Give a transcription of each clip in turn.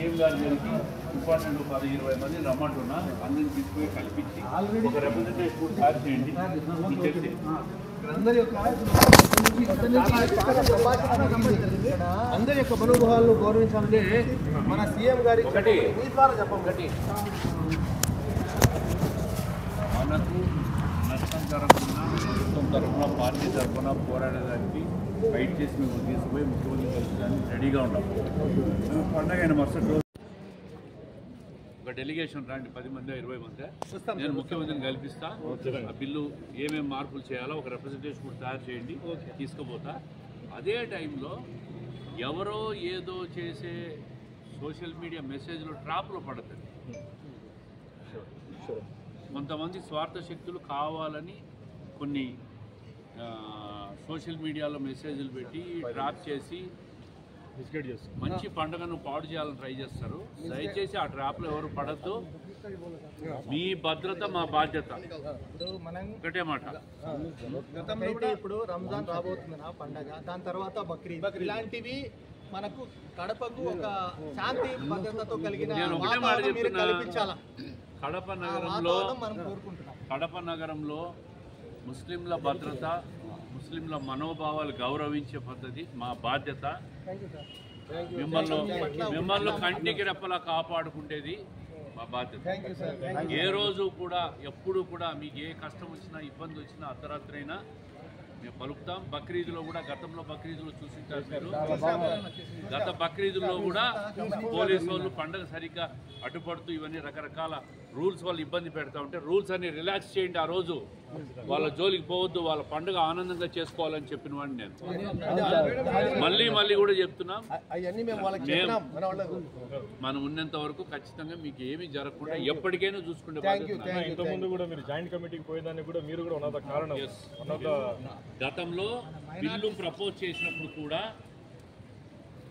Important 10-20 మంది రమ్మంటున్నా అందరిని తీసుకుని కల్పించి ఒక రిప్రజెంటేషన్ కూడా తయారు చేయండి. అందరి యొక్క మనోభావాలను గౌరవించాలంటే మన సీఎం గారి ఒకటి చెప్పండి. మనకు నష్టం జరగకుండా ప్రభుత్వం తరఫున పార్టీ తరఫున పోరాడేదానికి ఫైట్ చేసి మేము తీసుకుపోయి ముఖ్యమంత్రి కలిసడానికి రెడీగా ఉన్నాం. పండగ అయిన మరుసటి రోజు ఒక డెలిగేషన్ రాండి, 10 మంది 20 మంది నేను ముఖ్యమంత్రిని కల్పిస్తా. ఆ బిల్లు ఏమేమి మార్పులు చేయాలో ఒక రిప్రజెంటేషన్ కూడా తయారు చేయండి, తీసుకుపోతా. అదే టైంలో ఎవరో ఏదో చేసే సోషల్ మీడియా మెసేజ్లు ట్రాప్లో పడుతుంది. కొంతమంది స్వార్థ శక్తులు కావాలని కొన్ని సోషల్ మీడియాలో మెసేజ్లు పెట్టి ట్రాప్ చేసి మంచి పండుగను పాడు చేయాలని ట్రై చేస్తారు. దయచేసి ఆ ట్రాప్లో ఎవరు పడద్దు. మీ భద్రత మా బాధ్యత. ఒకటే మాట. గతంలో కూడా ఇప్పుడు రంజాన్ రాబోతుంది నా పండగ, దాని తర్వాత బక్రీద్, ఇలాంటివి మనకు కడపకు ఒక శాంతి భద్రతతో కలిగిన నేను ఒకటే మాట చెప్తున్నా, కల్పించాలా? కడప నగరంలో ముస్లింల భద్రత, ముస్లింల మనోభావాలు గౌరవించే పద్ధతి మా బాధ్యత. మిమ్మల్ని కంటికి రెప్పలా కాపాడుకుంటేది మా బాధ్యత. ఏ రోజు కూడా ఎప్పుడు కూడా మీకు ఏ కష్టం వచ్చినా ఇబ్బంది వచ్చినా అర్ధరాత్రి అయినా మేము పలుకుతాం. బక్రీదులో కూడా గతంలో బక్రీదులో చూసింటారు మీరు. గత బక్రీదుల్లో కూడా పోలీసు వాళ్ళు పండుగ సరిగ్గా అడ్డుపడుతూ ఇవన్నీ రకరకాల రూల్స్ వాళ్ళు ఇబ్బంది పెడతా ఉంటే రూల్స్ అన్ని రిలాక్స్ చేయండి. ఆ రోజు వాళ్ళ జోలికి పోవద్దు, వాళ్ళ పండుగ ఆనందంగా చేసుకోవాలని చెప్పిన వాడిని నేను. మళ్ళీ కూడా చెప్తున్నాం, మనం ఉన్నంత వరకు ఖచ్చితంగా మీకు ఏమీ జరగకుండా ఎప్పటికైనా చూసుకుంటే. ఇంతకుముందు కూడా మీరు జాయింట్ కమిటీకి పోయేదానికి కూడా మీరు కూడా ఉన్నత కారణం. గతంలో బిల్లు ప్రపోజ్ చేసినప్పుడు కూడా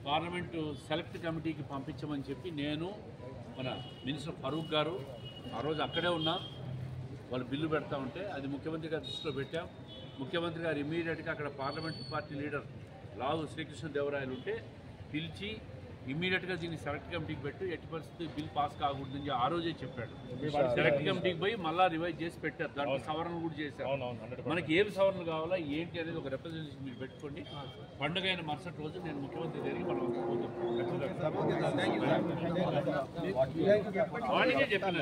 పార్లమెంటు సెలెక్ట్ కమిటీకి పంపించమని చెప్పి నేను, మన మినిస్టర్ ఫరూక్ గారు ఆ రోజు అక్కడే ఉన్నాం. వాళ్ళు బిల్లు పెడతా ఉంటే అది ముఖ్యమంత్రి గారి దృష్టిలో పెట్టాం. ముఖ్యమంత్రి గారు ఇమీడియట్గా అక్కడ పార్లమెంటరీ పార్టీ లీడర్ లావు శ్రీకృష్ణదేవరాయలు ఉంటే పిలిచి ఇమీడియట్గా దీన్ని సెలెక్ట్ కమిటీకి పెట్టి ఎట్టి పరిస్థితి బిల్ పాస్ కాకూడదని ఆ రోజే చెప్పాడు. సెలెక్ట్ కమిటీకి పోయి మళ్ళీ రివైజ్ చేసి పెట్టారు. దాంట్లో సవరణలు కూడా చేశారు. మనకి ఏం సవరణలు కావాలా ఏంటి అనేది ఒక రిప్రజెంటేషన్ మీరు పెట్టుకోండి. పండుగ అయిన మరుసటి రోజు నేను ముఖ్యమంత్రి దగ్గరికి మనం వాడికే చెప్పాను.